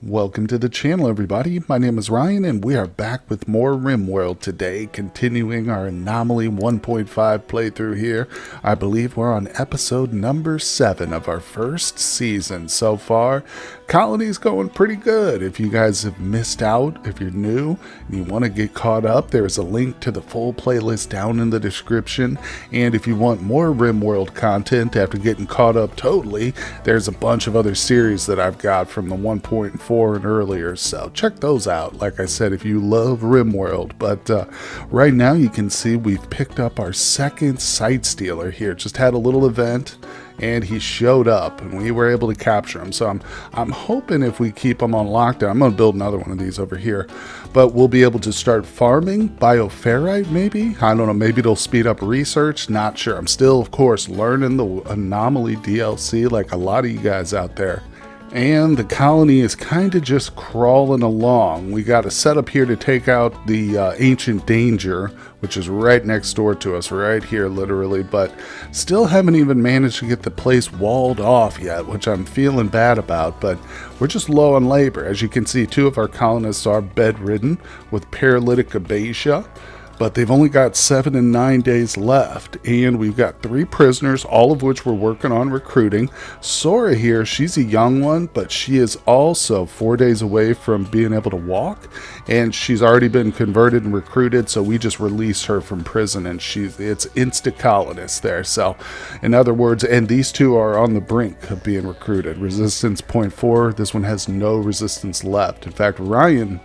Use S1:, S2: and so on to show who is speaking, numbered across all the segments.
S1: Welcome to the channel, everybody. My name is Ryan, and we are back with more RimWorld today, continuing our Anomaly 1.5 playthrough here. I believe we're on episode number 7 of our first season so far. Colony's going pretty good. If you guys have missed out, if you're new and you want to get caught up, there's a link to the full playlist down in the description. And if you want more RimWorld content after getting caught up totally, there's a bunch of other series that I've got from the 1.4 and earlier, so check those out. Like I said, if you love RimWorld. But right now you can see we've picked up our second Sight Stealer here. Just had a little event and he showed up and we were able to capture him. So I'm hoping if we keep him on lockdown, I'm going to build another one of these over here, but we'll be able to start farming bioferrite maybe. I don't know, maybe it'll speed up research, not sure. I'm still, of course, learning the Anomaly DLC like a lot of you guys out there. And the colony is kind of just crawling along. We got a setup here to take out the ancient danger, which is right next door to us, right here literally, but still haven't even managed to get the place walled off yet, which I'm feeling bad about, but we're just low on labor. As you can see, 2 of our colonists are bedridden with paralytic abasia, but they've only got 7 and 9 days left, and we've got 3 prisoners, all of which we're working on recruiting. Sora here, she's a young one, but she is also 4 days away from being able to walk, and she's already been converted and recruited, so we just released her from prison, and it's insta-colonist there. So, in other words, and these 2 are on the brink of being recruited. Resistance 0.4, this one has no resistance left. In fact, Ryan...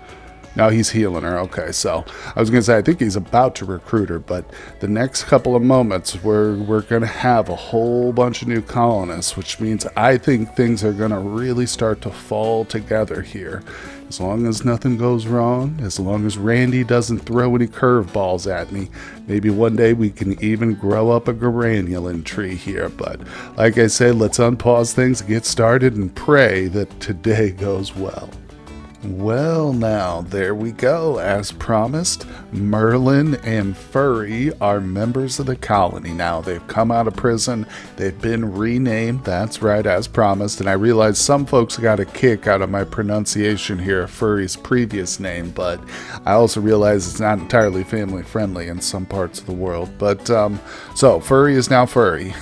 S1: now he's healing her. Okay, so I was going to say, I think he's about to recruit her, but the next couple of moments, we're going to have a whole bunch of new colonists, which means I think things are going to really start to fall together here. As long as nothing goes wrong, as long as Randy doesn't throw any curveballs at me, maybe one day we can even grow up a granulin tree here. But like I said, let's unpause things, get started, and pray that today goes well. Well, now, there we go. As promised, Merlin and Furry are members of the colony now. They've come out of prison. They've been renamed. That's right, as promised. And I realize some folks got a kick out of my pronunciation here of Furry's previous name, but I also realize it's not entirely family friendly in some parts of the world. But, so, Furry is now Furry.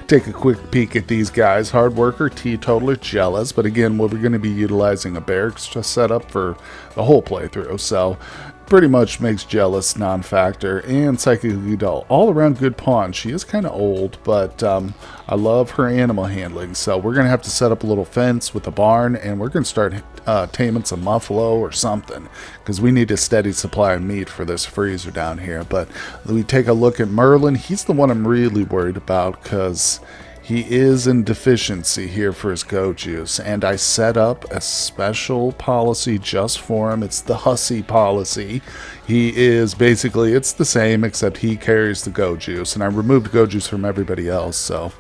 S1: Take a quick peek at these guys. Hard worker, teetotaler, jealous. But again, we're going to be utilizing a barracks just set up for the whole playthrough. So pretty much makes jealous non-factor, and psychically dull. All around good pawn. She is kind of old, but I love her animal handling. So we're going to have to set up a little fence with a barn, and we're going to start taming some muffalo or something, because we need a steady supply of meat for this freezer down here. But we take a look at Merlin. He's the one I'm really worried about, because he is in deficiency here for his go juice, and I set up a special policy just for him. It's the hussy policy. He is basically, it's the same, except he carries the go juice, and I removed go juice from everybody else, so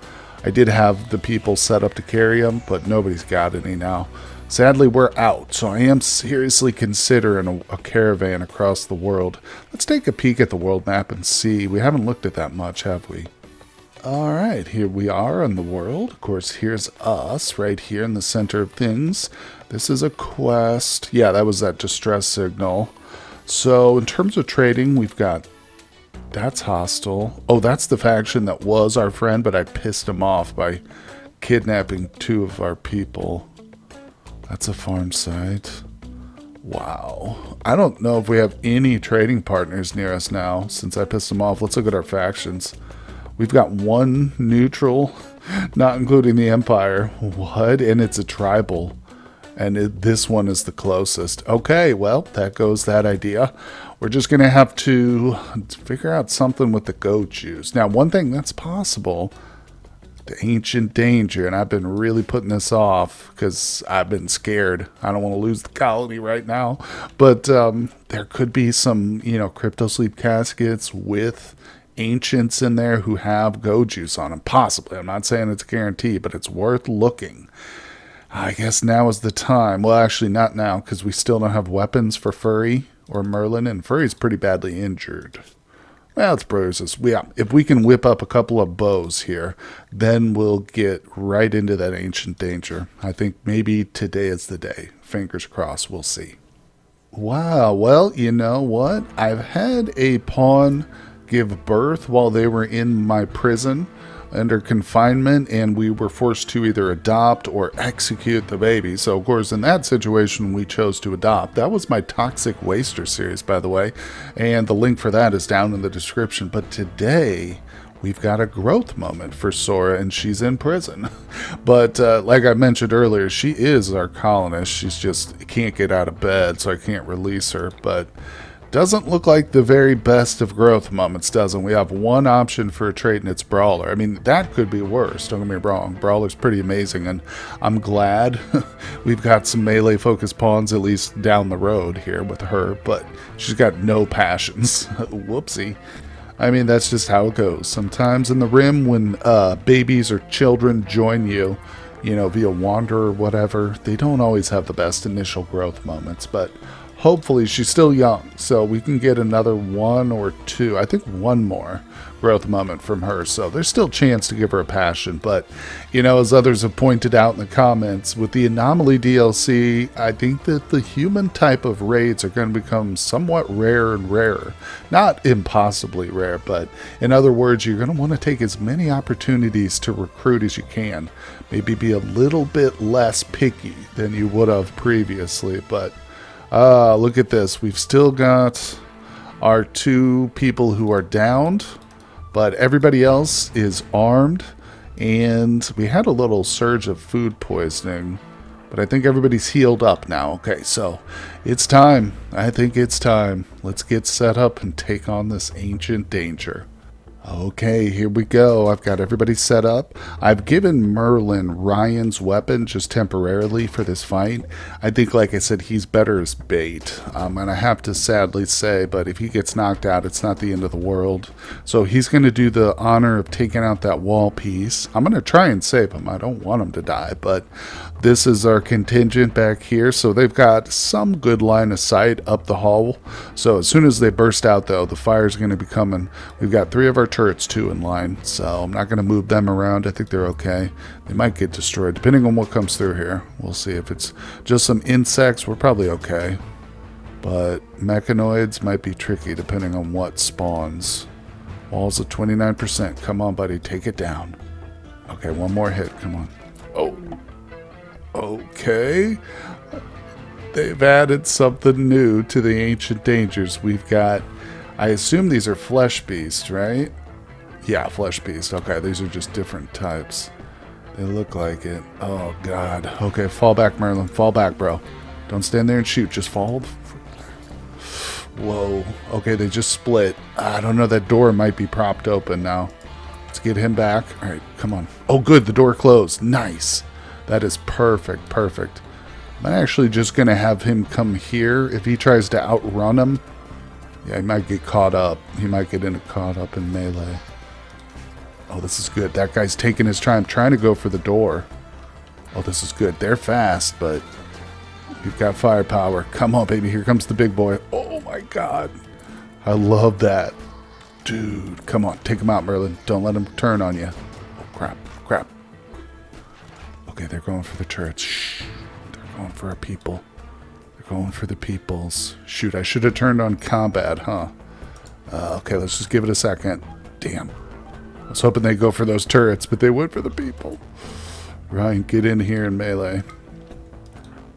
S1: I did have the people set up to carry him, but nobody's got any now. Sadly, we're out, so I am seriously considering a caravan across the world. Let's take a peek at the world map and see. We haven't looked at that much, have we? Alright, here we are on the world. Of course, here's us right here in the center of things. This is a quest. Yeah, that was that distress signal. So, in terms of trading, we've got... that's hostile. Oh, that's the faction that was our friend, but I pissed him off by kidnapping 2 of our people. That's a farm site. Wow. I don't know if we have any trading partners near us now since I pissed them off. Let's look at our factions. We've got 1 neutral, not including the Empire. What? And it's a tribal. And this one is the closest. Okay, well, that goes that idea. We're just going to have to figure out something with the goat juice. Now, one thing that's possible, the ancient danger, and I've been really putting this off because I've been scared. I don't want to lose the colony right now. But there could be some, crypto sleep caskets with ancients in there who have go juice on them, possibly. I'm not saying it's a guarantee, but it's worth looking. I guess now is the time. Well, actually not now, because we still don't have weapons for Furry or Merlin, and Furry's pretty badly injured. Well, it's bruises. Yeah, if we can whip up a couple of bows here, then we'll get right into that ancient danger. I think maybe today is the day. Fingers crossed, we'll see. Wow, well, you know what? I've had a pawn give birth while they were in my prison under confinement, and we were forced to either adopt or execute the baby. So, of course, in that situation, we chose to adopt. That was my Toxic Waster series, by the way, and the link for that is down in the description. But today, we've got a growth moment for Sora, and she's in prison. But like I mentioned earlier, she is our colonist. She's just can't get out of bed, so I can't release her. But doesn't look like the very best of growth moments, doesn't we? Have one option for a trait, and it's Brawler. I mean, that could be worse, don't get me wrong. Brawler's pretty amazing, and I'm glad we've got some melee-focused pawns, at least down the road here with her, but she's got no passions. Whoopsie. I mean, that's just how it goes. Sometimes in the Rim, when babies or children join you, you know, via Wander or whatever, they don't always have the best initial growth moments, but hopefully she's still young, so we can get another one or two, I think one more growth moment from her, so there's still a chance to give her a passion. But, you know, as others have pointed out in the comments, with the Anomaly DLC, I think that the human type of raids are going to become somewhat rare and rarer. Not impossibly rare, but in other words, you're going to want to take as many opportunities to recruit as you can. Maybe be a little bit less picky than you would have previously, but look at this. We've still got our two people who are downed, but everybody else is armed, and we had a little surge of food poisoning, but I think everybody's healed up now. Okay, so it's time. I think it's time. Let's get set up and take on this ancient danger. Okay, here we go. I've got everybody set up. I've given Merlin Ryan's weapon just temporarily for this fight. I think, like I said, he's better as bait. And I have to sadly say, but if he gets knocked out, it's not the end of the world. So he's going to do the honor of taking out that wall piece. I'm going to try and save him. I don't want him to die, but this is our contingent back here. So they've got some good line of sight up the hall. So as soon as they burst out, though, the fire's going to be coming. We've got 3 of our turrets too in line, so I'm not going to move them around. I think they're okay. They might get destroyed depending on what comes through here. We'll see. If it's just some insects, we're probably okay, but mechanoids might be tricky depending on what spawns. Walls at 29%. Come on, buddy, take it down. Okay, one more hit. Come on. Oh, okay. They've added something new to the ancient dangers. We've got, I assume these are flesh beasts, right? Yeah, flesh beast. Okay, these are just different types. They look like it. Oh, God. Okay, fall back, Merlin. Fall back, bro. Don't stand there and shoot. Just fall. Whoa. Okay, they just split. I don't know. That door might be propped open now. Let's get him back. All right, come on. Oh, good. The door closed. Nice. That is perfect. Perfect. I'm actually just going to have him come here. If he tries to outrun him, yeah, he might get caught up. He might get caught up in melee. Oh, this is good. That guy's taking his time, trying to go for the door. Oh, this is good. They're fast, but we've got firepower. Come on, baby. Here comes the big boy. Oh, my God. I love that. Dude, come on. Take him out, Merlin. Don't let him turn on you. Oh, crap. Crap. Okay, they're going for the turrets. Shh. They're going for our people. Going for the peoples. Shoot, I should have turned on combat, huh? Okay, let's just give it a second. Damn. I was hoping they'd go for those turrets, but they went for the people. Ryan, get in here in melee.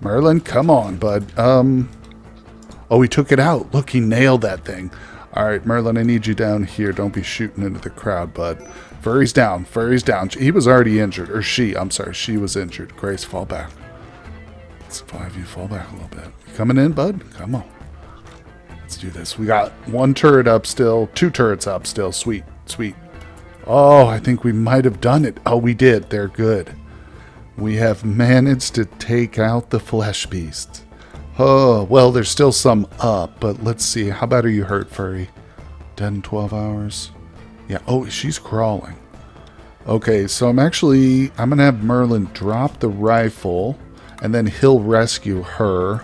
S1: Merlin, come on, bud. Oh, he took it out. Look, he nailed that thing. All right, Merlin, I need you down here. Don't be shooting into the crowd, bud. Furry's down. Furry's down. He was already injured. Or she. I'm sorry. She was injured. Grace, fall back. Let's have you fall back a little bit. You coming in, bud? Come on. Let's do this. We got 1 turret up still. 2 turrets up still. Sweet. Sweet. Oh, I think we might have done it. Oh, we did. They're good. We have managed to take out the flesh beast. Oh, well, there's still some up, but let's see. How bad are you hurt, Furry? 10, 12 hours? Yeah. Oh, she's crawling. Okay, so I'm going to have Merlin drop the rifle, and then he'll rescue her,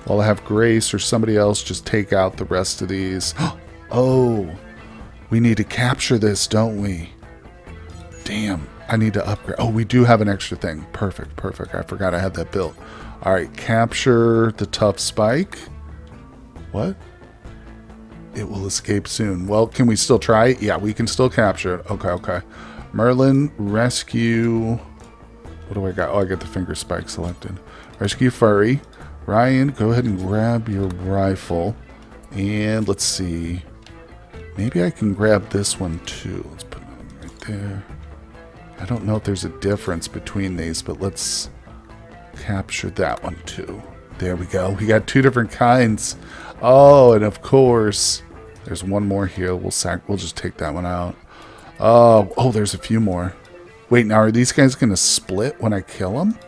S1: while I have Grace or somebody else just take out the rest of these. Oh, We need to capture this, don't we? Damn, I need to upgrade. Oh, we do have an extra thing. Perfect, perfect. I forgot I had that built. All right, capture the tough spike. What? It will escape soon. Well, can we still try it? Yeah, we can still capture it. Okay, okay. Merlin, rescue. What do I got? Oh, I got the finger spike selected. Rescue Furry. Ryan, go ahead and grab your rifle. And let's see. Maybe I can grab this one too. Let's put it right there. I don't know if there's a difference between these, but let's capture that one too. There we go. We got 2 different kinds. Oh, and of course, there's one more here. We'll just take that one out. Oh, there's a few more. Wait, now are these guys going to split when I kill them?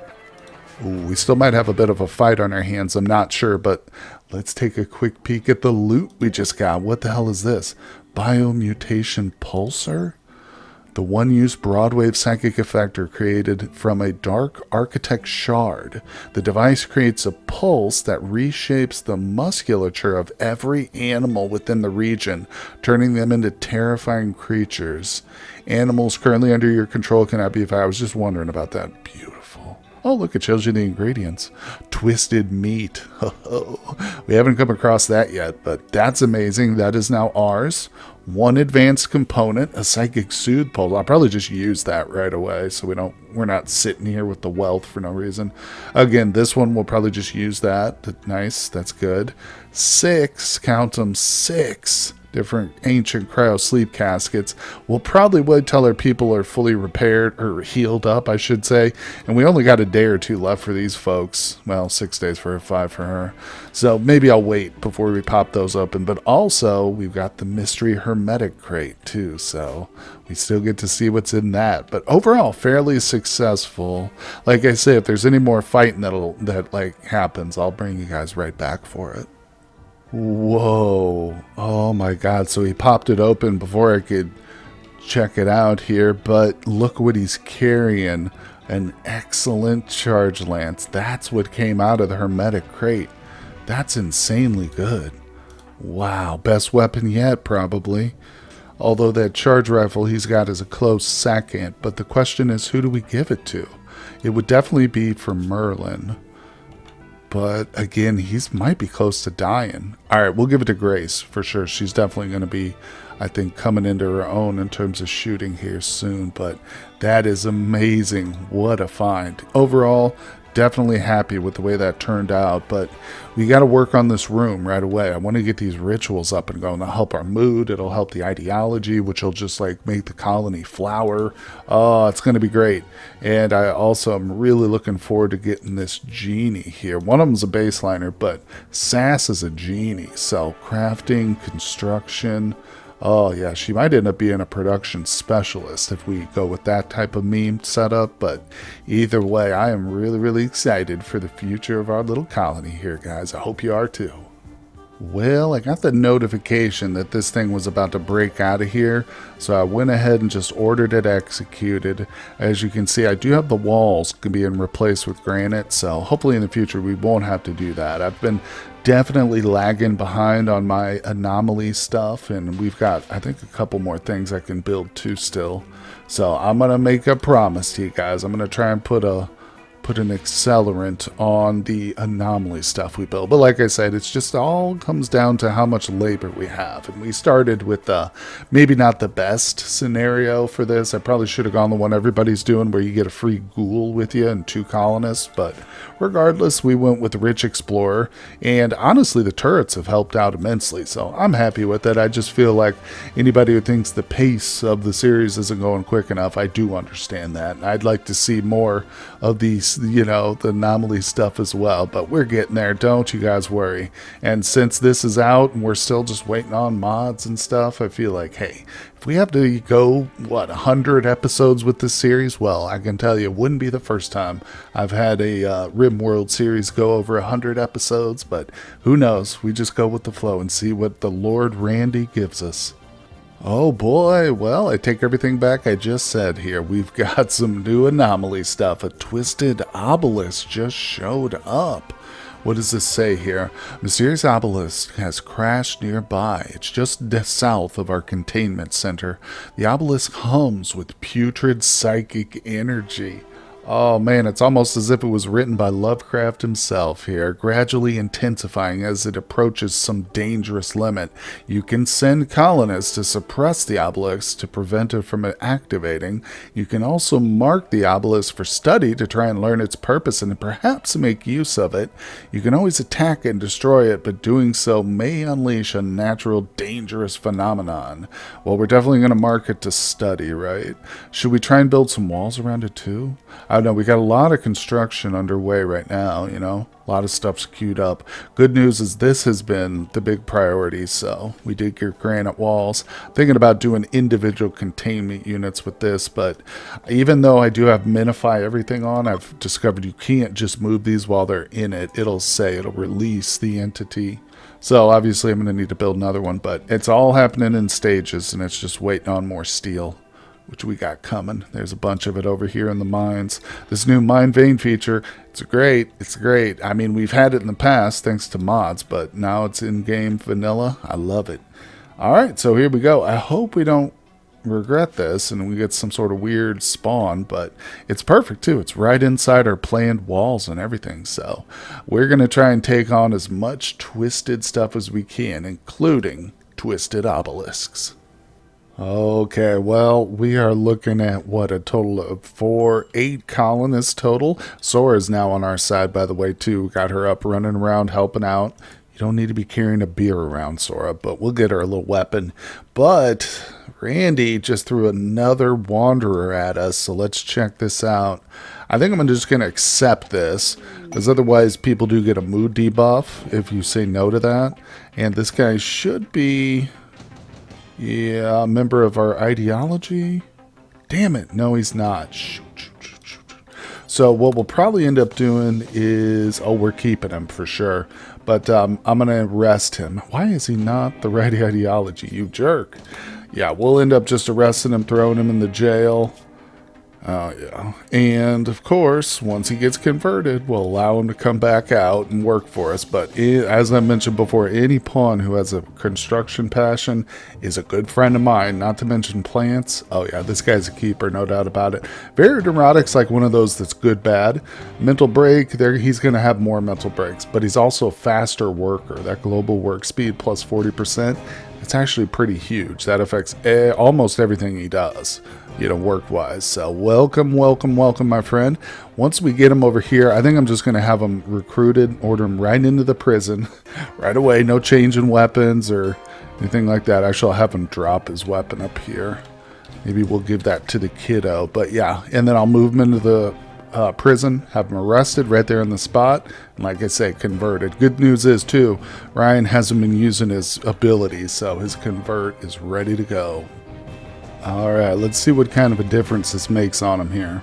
S1: Ooh, we still might have a bit of a fight on our hands. I'm not sure, but let's take a quick peek at the loot we just got. What the hell is this? Biomutation Pulsar? The one-use broadwave psychic effector created from a dark architect shard. The device creates a pulse that reshapes the musculature of every animal within the region, turning them into terrifying creatures. Animals currently under your control cannot be affected. I was just wondering about that. Beautiful. Oh, look, it shows you the ingredients. Twisted meat. We haven't come across that yet, but that's amazing. That is now ours. 1 advanced component, a psychic soothe pulse. I'll probably just use that right away so we're not sitting here with the wealth for no reason. Again, this one we'll probably just use that. Nice, that's good. 6, count them, 6 different ancient cryo sleep caskets. We'll probably wait till our people are fully repaired, or healed up, I should say. And we only got a day or 2 left for these folks. Well, 6 days for her, 5 for her. So maybe I'll wait before we pop those open. But also, we've got the mystery hermetic crate too. So we still get to see what's in that. But overall, fairly successful. Like I say, if there's any more fighting that happens, I'll bring you guys right back for it. Whoa. Oh my god. So he popped it open before I could check it out here. But look what he's carrying. An excellent charge lance. That's what came out of the hermetic crate. That's insanely good. Wow. Best weapon yet, probably. Although that charge rifle he's got is a close second. But the question is, who do we give it to? It would definitely be for Merlin. But again, might be close to dying. All right, we'll give it to Grace for sure. She's definitely going to be, I think, coming into her own in terms of shooting here soon. But that is amazing. What a find. Overall, definitely happy with the way that turned out. But we got to work on this room right away. I want to get these rituals up and going. It'll help our mood. It'll help the ideology, which will just make the colony flower. Oh, it's going to be great. And I also am really looking forward to getting this genie here. One of them's a baseliner, but Sass is a genie. So crafting, construction. Oh yeah, she might end up being a production specialist if we go with that type of meme setup. But either way, I am really, really excited for the future of our little colony here, guys. I hope you are too. Well, I got the notification that this thing was about to break out of here, so I went ahead and just ordered it executed. As you can see, I do have the walls being replaced with granite, so hopefully in the future we won't have to do that. I've been definitely lagging behind on my Anomaly stuff, and we've got, I think, a couple more things I can build too still. So I'm going to make a promise to you guys. I'm going to try and put an accelerant on the Anomaly stuff we build. But like I said, it's just all comes down to how much labor we have. And we started with maybe not the best scenario for this. I probably should have gone the one everybody's doing where you get a free ghoul with you and 2 colonists. But regardless, we went with Rich Explorer. And honestly, the turrets have helped out immensely. So I'm happy with it. I just feel like anybody who thinks the pace of the series isn't going quick enough, I do understand that. And I'd like to see more of these, the Anomaly stuff as well, but we're getting there, don't you guys worry. And since this is out and we're still just waiting on mods and stuff, I feel like, hey, if we have to go 100 episodes with this series, well, I can tell you it wouldn't be the first time I've had a RimWorld series go over 100 episodes. But who knows, we just go with the flow and see what the Lord Randy gives us. Oh boy, well, I take everything back I just said here. We've got some new Anomaly stuff. A twisted obelisk just showed up. What does this say here? Mysterious obelisk has crashed nearby. It's just south of our containment center. The obelisk hums with putrid psychic energy. Oh man, it's almost as if it was written by Lovecraft himself here, gradually intensifying as it approaches some dangerous limit. You can send colonists to suppress the obelisk to prevent it from activating. You can also mark the obelisk for study to try and learn its purpose and perhaps make use of it. You can always attack and destroy it, but doing so may unleash a natural, dangerous phenomenon. Well, we're definitely going to mark it to study, right? Should we try and build some walls around it too? I don't know, we got a lot of construction underway right now, you know. A lot of stuff's queued up. Good news is this has been the big priority, so we did get granite walls. Thinking about doing individual containment units with this, but even though I do have minify everything on, I've discovered you can't just move these while they're in it. It'll release the entity. So obviously I'm going to need to build another one, but it's all happening in stages, and it's just waiting on more steel, which we got coming. There's a bunch of it over here in the mines. This new mine vein feature, it's great. It's great. I mean, we've had it in the past thanks to mods, but now it's in-game vanilla. I love it. All right, so here we go. I hope we don't regret this and we get some sort of weird spawn, but it's perfect too. It's right inside our planned walls and everything. So we're going to try and take on as much twisted stuff as we can, including twisted obelisks. Okay, well, we are looking at, what, a total of 8 colonists total. Sora's now on our side, by the way, too. Got her up running around, helping out. You don't need to be carrying a beer around, Sora, but we'll get her a little weapon. But Randy just threw another Wanderer at us, so let's check this out. I think I'm just going to accept this, because otherwise people do get a mood debuff if you say no to that. And this guy should be... yeah, a member of our ideology. Damn it, no he's not. Shoot. So what we'll probably end up doing is, oh, we're keeping him for sure. But I'm going to arrest him. Why is he not the right ideology, you jerk? Yeah, we'll end up just arresting him, throwing him in the jail. Oh, yeah. And, of course, once he gets converted, we'll allow him to come back out and work for us. But as I mentioned before, any pawn who has a construction passion is a good friend of mine, not to mention plants. Oh, yeah, this guy's a keeper, no doubt about it. Very neurotic's like one of those that's good-bad. Mental break, he's going to have more mental breaks, but he's also a faster worker. That global work speed plus 40%, it's actually pretty huge. That affects almost everything he does, you know, work-wise. So welcome, my friend. Once we get him over here, I think I'm just going to have him recruited, order him right into the prison right away. No change in weapons or anything like that. Actually, I'll have him drop his weapon up here. Maybe we'll give that to the kiddo. But yeah, and then I'll move him into the prison, have him arrested right there on the spot, and like I say, converted. Good news is too, Ryan hasn't been using his abilities, so his convert is ready to go. Alright, let's see what kind of a difference this makes on him here.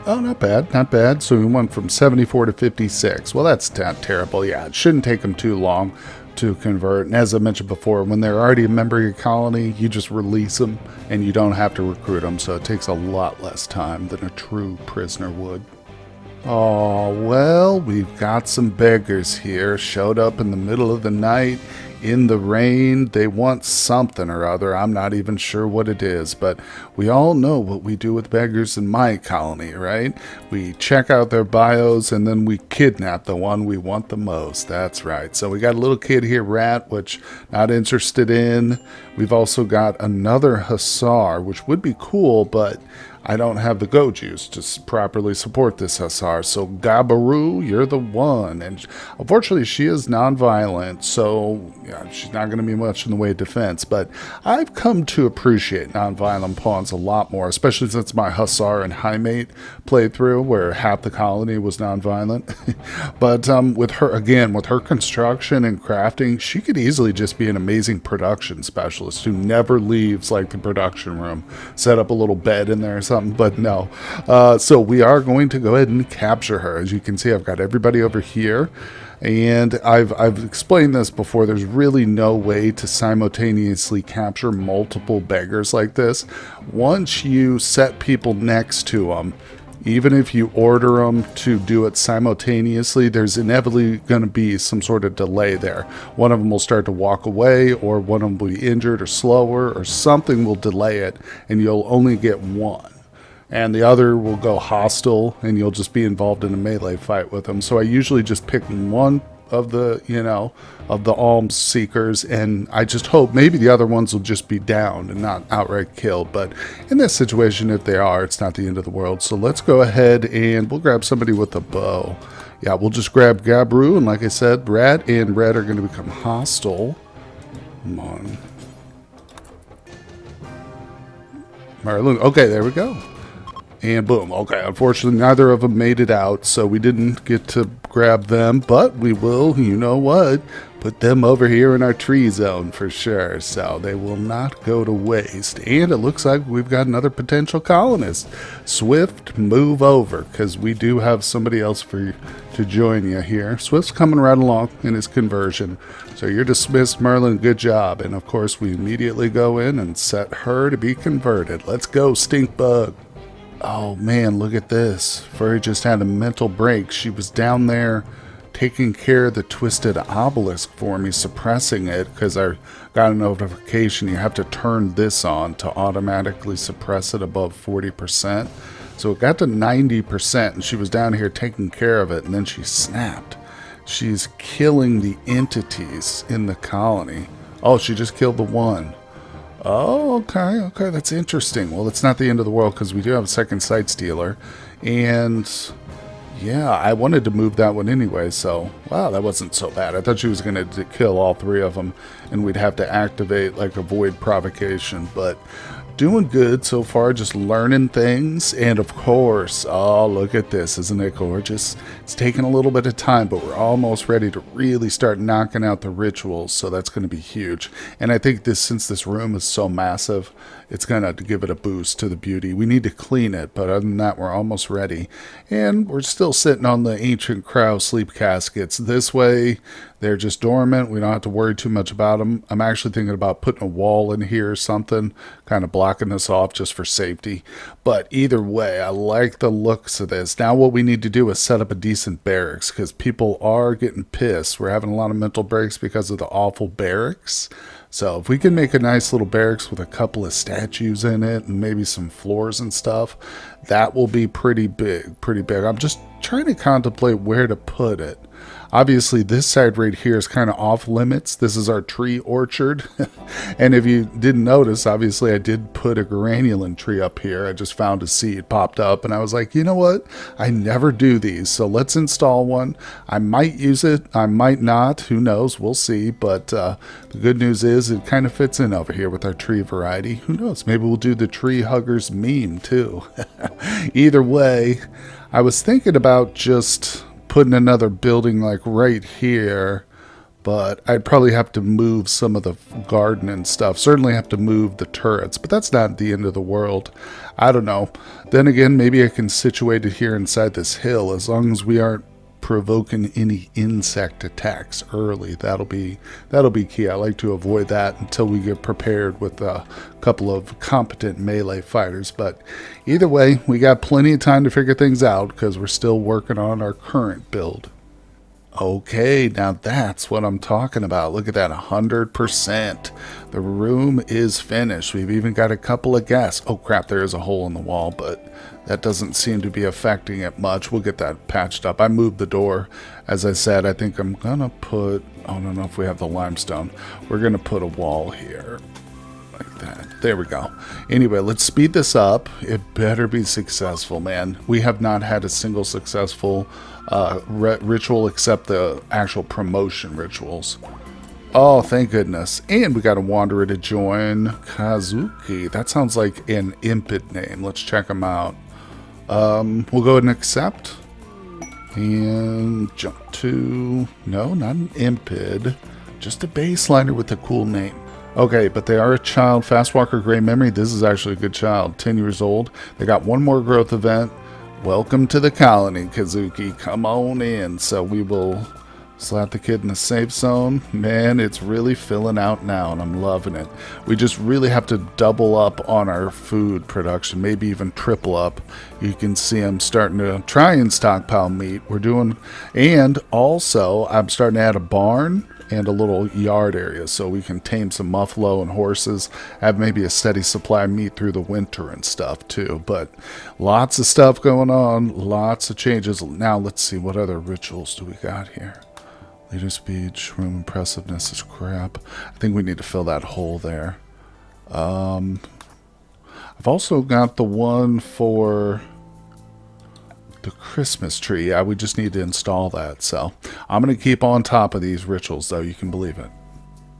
S1: Oh, not bad, not bad. So we went from 74 to 56. Well, that's not terrible. Yeah, it shouldn't take them too long to convert. And as I mentioned before, when they're already a member of your colony, you just release them and you don't have to recruit them. So it takes a lot less time than a true prisoner would. Oh, well, we've got some beggars here. Showed up in the middle of the night, in the rain. They want something or other. I'm not even sure what it is, but we all know what we do with beggars in my colony, right? We check out their bios and then we kidnap the one we want the most. That's right. So we got a little kid here, Rat, which not interested in. We've also got another Hussar, which would be cool, but I don't have the go juice to properly support this Hussar. So Gabaru, you're the one. And unfortunately, she is non-violent, so yeah, she's not going to be much in the way of defense. But I've come to appreciate non-violent pawns a lot more, especially since my Hussar and Highmate playthrough, where half the colony was non-violent. But with her, again, with her construction and crafting, she could easily just be an amazing production specialist who never leaves like the production room. Set up a little bed in there or something. But no. So we are going to go ahead and capture her. As you can see, I've got everybody over here. And I've explained this before. There's really no way to simultaneously capture multiple beggars like this. Once you set people next to them, even if you order them to do it simultaneously, there's inevitably going to be some sort of delay there. One of them will start to walk away, or one of them will be injured or slower, or something will delay it, and you'll only get one. And the other will go hostile, and you'll just be involved in a melee fight with them. So I usually just pick one of the, of the alms seekers, and I just hope maybe the other ones will just be downed and not outright killed. But in this situation, if they are, it's not the end of the world. So let's go ahead and we'll grab somebody with a bow. Yeah, we'll just grab Gabru, and like I said, Rat and Red are going to become hostile. Come on. Marlin. Okay, there we go. And boom. Okay, unfortunately, neither of them made it out, so we didn't get to grab them, but we will, you know what, put them over here in our tree zone for sure, so they will not go to waste. And it looks like we've got another potential colonist. Swift, move over, because we do have somebody else for you to join you here. Swift's coming right along in his conversion, so you're dismissed, Merlin. Good job. And of course, we immediately go in and set her to be converted. Let's go, Stinkbug. Oh man, look at this. Furry just had a mental break. She was down there taking care of the twisted obelisk for me, suppressing it, because I got a notification you have to turn this on to automatically suppress it above 40%. So it got to 90%, and she was down here taking care of it, and then she snapped. She's killing the entities in the colony. Oh, she just killed the one. Oh, okay, that's interesting. Well, it's not the end of the world, because we do have a second Sight Stealer, and yeah, I wanted to move that one anyway, so wow, that wasn't so bad. I thought she was going to kill all three of them, and we'd have to activate like a void provocation, but doing good so far, just learning things. And of course, oh, look at this, isn't it gorgeous? It's taking a little bit of time, but we're almost ready to really start knocking out the rituals, so that's going to be huge. And I think this, since this room is so massive, it's going to give it a boost to the beauty. We need to clean it, but other than that, we're almost ready. And we're still sitting on the ancient crow sleep caskets. This way, they're just dormant. We don't have to worry too much about them. I'm actually thinking about putting a wall in here or something, kind of blocking this off just for safety. But either way, I like the looks of this. Now what we need to do is set up a decent barracks, because people are getting pissed. We're having a lot of mental breaks because of the awful barracks. So if we can make a nice little barracks with a couple of statues in it and maybe some floors and stuff, that will be pretty big, I'm just trying to contemplate where to put it. Obviously, this side right here is kind of off limits. This is our tree orchard. And if you didn't notice, obviously, I did put a granulin tree up here. I just found a seed popped up, and I was like, you know what? I never do these, so let's install one. I might use it. I might not. Who knows? We'll see. But the good news is it kind of fits in over here with our tree variety. Who knows? Maybe we'll do the tree huggers meme, too. Either way, I was thinking about just putting another building like right here, but I'd probably have to move some of the garden and stuff. Certainly have to move the turrets, but that's not the end of the world. I don't know. Then again, maybe I can situate it here inside this hill, as long as we aren't provoking any insect attacks early. That'll be key. I like to avoid that until we get prepared with a couple of competent melee fighters. But either way, we got plenty of time to figure things out, because we're still working on our current build. Okay, now that's what I'm talking about. Look at that, 100%. The room is finished. We've even got a couple of guests. Oh crap, there is a hole in the wall, but that doesn't seem to be affecting it much. We'll get that patched up. I moved the door. As I said, I think I'm gonna put, I don't know if we have the limestone. We're gonna put a wall here. Like that. There we go. Anyway, let's speed this up. It better be successful, man. We have not had a single successful ritual except the actual promotion rituals. Oh, thank goodness. And we got a wanderer to join. Kazuki. That sounds like an impid name. Let's check him out. We'll go ahead and accept. And jump to... No, not an impid. Just a baseliner with a cool name. Okay, but they are a child. Fast Walker Gray Memory. This is actually a good child. 10 years old. They got one more growth event. Welcome to the colony, Kazuki. Come on in. So we will Slap the kid in the safe zone. Man, it's really filling out now, and I'm loving it. We just really have to double up on our food production, maybe even triple up. You can see I'm starting to try and stockpile meat. We're doing, and also I'm starting to add a barn and a little yard area so we can tame some muffalo and horses, have maybe a steady supply of meat through the winter and stuff too. But lots of stuff going on, lots of changes. Now let's see, what other rituals do we got here? Leader speed, shroom impressiveness is crap. I think we need to fill that hole there. I've also got the one for the Christmas tree. Yeah, we just need to install that. So I'm going to keep on top of these rituals, though. You can believe it.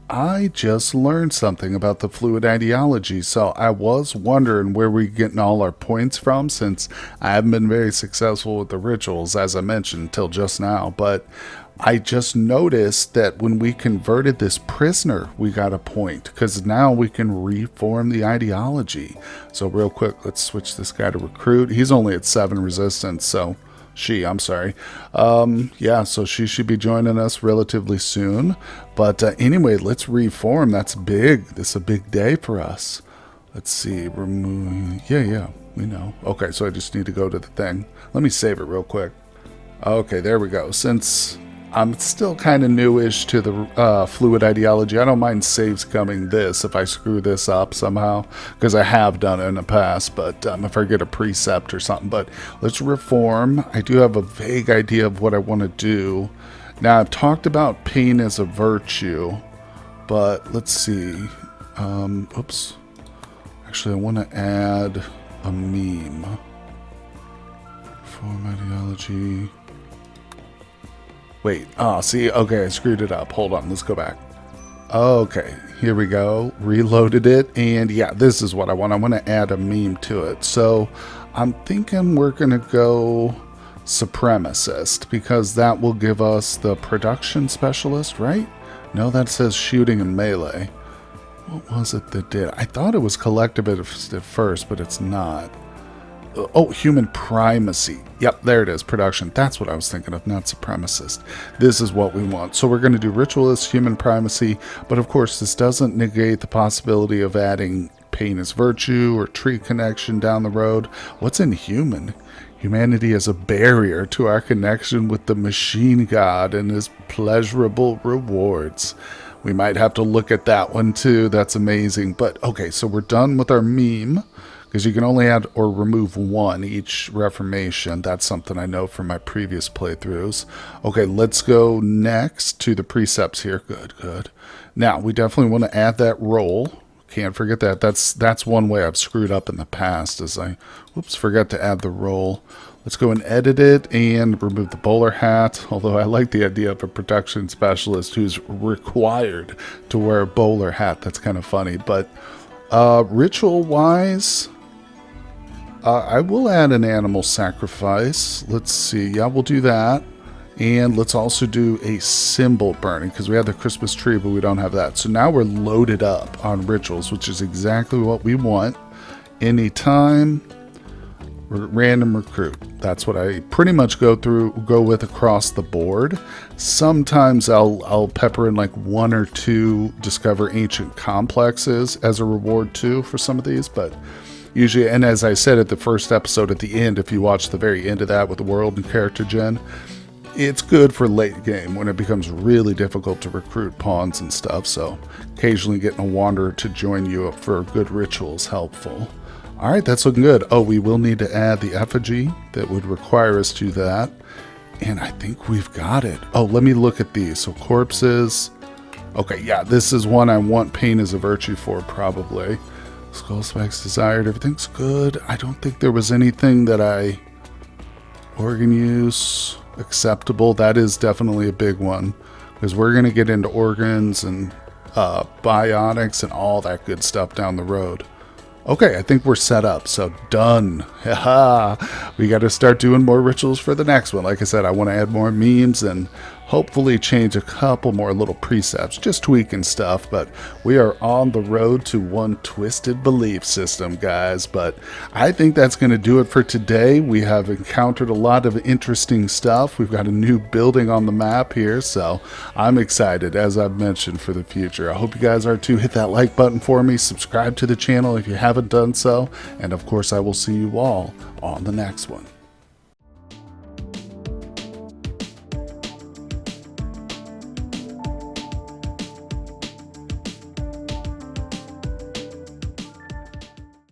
S1: I just learned something about the fluid ideology, so I was wondering where we're getting all our points from, since I haven't been very successful with the rituals, as I mentioned, until just now. But I just noticed that when we converted this prisoner, we got a point, because now we can reform the ideology. So real quick, let's switch this guy to recruit. He's only at 7 resistance, so I'm sorry. Yeah, so she should be joining us relatively soon. But anyway, let's reform. That's big. This is a big day for us. Let's see. Remove. Yeah, we know. Okay, so I just need to go to the thing. Let me save it real quick. Okay, there we go. Since I'm still kind of newish to the fluid ideology, I don't mind saves coming this if I screw this up somehow, because I have done it in the past. But if I get a precept or something. But let's reform. I do have a vague idea of what I want to do. Now, I've talked about pain as a virtue, but let's see. Oops. Actually, I want to add a meme. Reform ideology. Wait, see, okay, I screwed it up. Hold on, let's go back. Okay, here we go. Reloaded it, and yeah, this is what I want. I want to add a meme to it. So I'm thinking we're going to go supremacist, because that will give us the production specialist, right? No, that says shooting and melee. What was it that did? I thought it was collectivist at first, but it's not. Oh, human primacy. Yep, there it is. Production. That's what I was thinking of, not supremacist. This is what we want. So we're going to do ritualist, human primacy, but of course this doesn't negate the possibility of adding pain as virtue or tree connection down the road. What's in human? Humanity as a barrier to our connection with the machine god and his pleasurable rewards. We might have to look at that one too. That's amazing. But okay, so we're done with our meme, because you can only add or remove one each reformation. That's something I know from my previous playthroughs. Okay, let's go next to the precepts here. Good. Now, we definitely want to add that roll. Can't forget that. That's one way I've screwed up in the past, is I forgot to add the roll. Let's go and edit it and remove the bowler hat, although I like the idea of a production specialist who's required to wear a bowler hat. That's kind of funny. But ritual-wise, I will add an animal sacrifice. Let's see. Yeah, we'll do that. And let's also do a symbol burning, because we have the Christmas tree, but we don't have that. So now we're loaded up on rituals, which is exactly what we want. Anytime, random recruit. That's what I pretty much go with across the board. Sometimes I'll pepper in like 1 or 2 discover ancient complexes as a reward too for some of these, but usually, and as I said at the first episode at the end, if you watch the very end of that with the world and character gen, it's good for late game when it becomes really difficult to recruit pawns and stuff. So occasionally getting a wanderer to join you for good rituals helpful. All right, that's looking good. Oh, we will need to add the effigy. That would require us to do that. And I think we've got it. Oh, let me look at these. So corpses. Okay, yeah, this is one I want pain as a virtue for, probably. Skull spikes desired. Everything's good. I don't think there was anything that organ use acceptable. That is definitely a big one, because we're going to get into organs and biotics and all that good stuff down the road. Okay, I think we're set up, so done. We got to start doing more rituals for the next one. Like I said, I want to add more memes, and hopefully change a couple more little precepts, just tweaking stuff, but we are on the road to one twisted belief system, guys. But I think that's going to do it for today. We have encountered a lot of interesting stuff. We've got a new building on the map here, so I'm excited, as I've mentioned, for the future. I hope you guys are too. Hit that like button for me, subscribe to the channel if you haven't done so, and of course I will see you all on the next one.